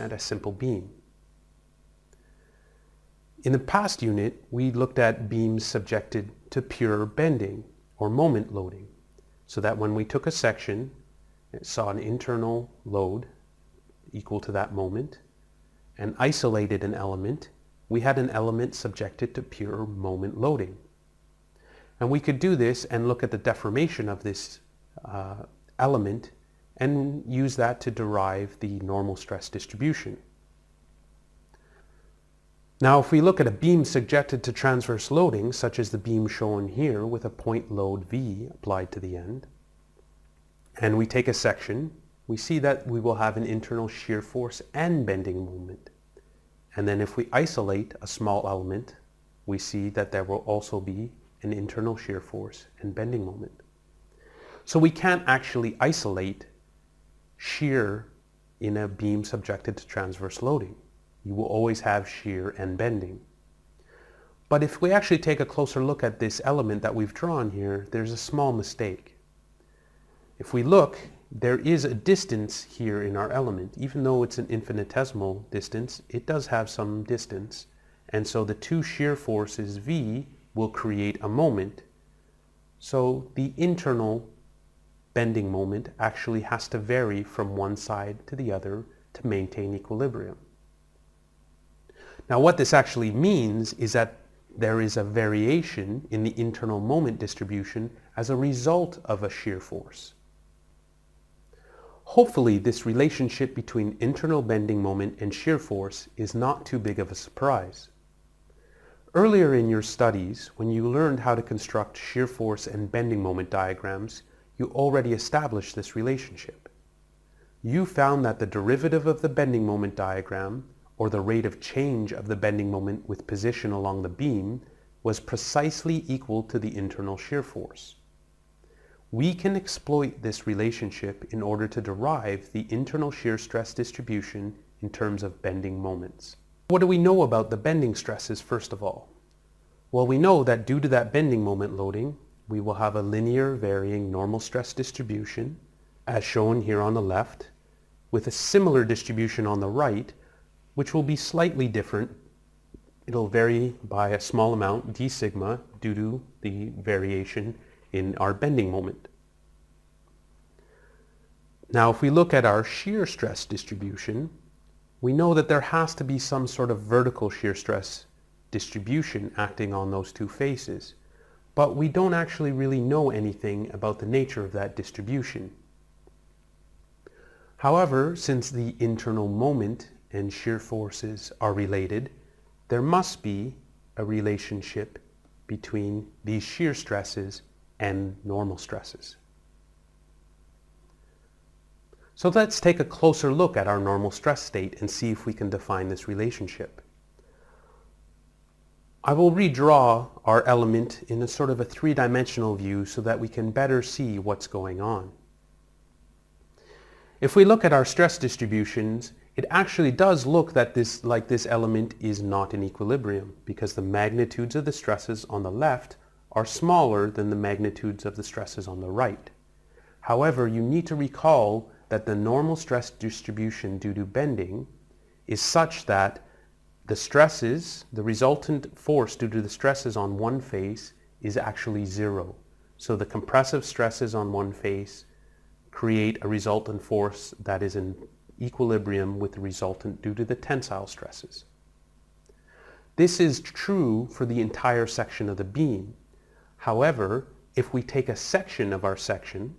at a simple beam. In the past unit, we looked at beams subjected to pure bending or moment loading, so that when we took a section, it saw an internal load equal to that moment, and isolated an element, we had an element subjected to pure moment loading. And we could do this and look at the deformation of this element and use that to derive the normal stress distribution. Now, if we look at a beam subjected to transverse loading, such as the beam shown here with a point load V applied to the end, and we take a section, we see that we will have an internal shear force and bending moment. And then if we isolate a small element, we see that there will also be an internal shear force and bending moment. So we can't actually isolate shear in a beam subjected to transverse loading. You will always have shear and bending. But if we actually take a closer look at this element that we've drawn here, there's a small mistake. If we look, there is a distance here in our element. Even though it's an infinitesimal distance, it does have some distance. And so the two shear forces V will create a moment. So the internal bending moment actually has to vary from one side to the other to maintain equilibrium. Now what this actually means is that there is a variation in the internal moment distribution as a result of a shear force. Hopefully this relationship between internal bending moment and shear force is not too big of a surprise. Earlier in your studies, when you learned how to construct shear force and bending moment diagrams, you already established this relationship. You found that the derivative of the bending moment diagram, or the rate of change of the bending moment with position along the beam, was precisely equal to the internal shear force. We can exploit this relationship in order to derive the internal shear stress distribution in terms of bending moments. What do we know about the bending stresses first of all? Well, we know that due to that bending moment loading, we will have a linear varying normal stress distribution, as shown here on the left, with a similar distribution on the right, which will be slightly different. It'll vary by a small amount, d sigma, due to the variation in our bending moment. Now, if we look at our shear stress distribution, we know that there has to be some sort of vertical shear stress distribution acting on those two faces, but we don't actually really know anything about the nature of that distribution. However, since the internal moment and shear forces are related, there must be a relationship between these shear stresses and normal stresses. So let's take a closer look at our normal stress state and see if we can define this relationship. I will redraw our element in a sort of a three-dimensional view so that we can better see what's going on. If we look at our stress distributions, it actually does look like this element is not in equilibrium, because the magnitudes of the stresses on the left are smaller than the magnitudes of the stresses on the right. However, you need to recall that the normal stress distribution due to bending is such that the stresses, the resultant force due to the stresses on one face is actually zero. So the compressive stresses on one face create a resultant force that is in equilibrium with the resultant due to the tensile stresses. This is true for the entire section of the beam. However, if we take a section of our section,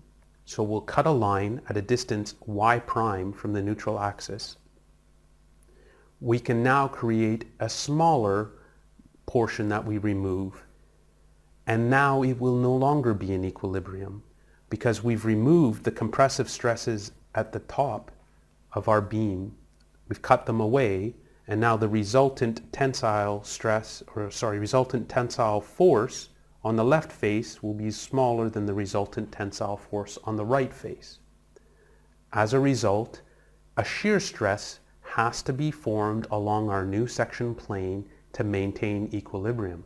so we'll cut a line at a distance y prime from the neutral axis, we can now create a smaller portion that we remove, and now it will no longer be in equilibrium because we've removed the compressive stresses at the top of our beam. We've cut them away, and now the resultant tensile force on the left face will be smaller than the resultant tensile force on the right face. As a result, a shear stress has to be formed along our new section plane to maintain equilibrium.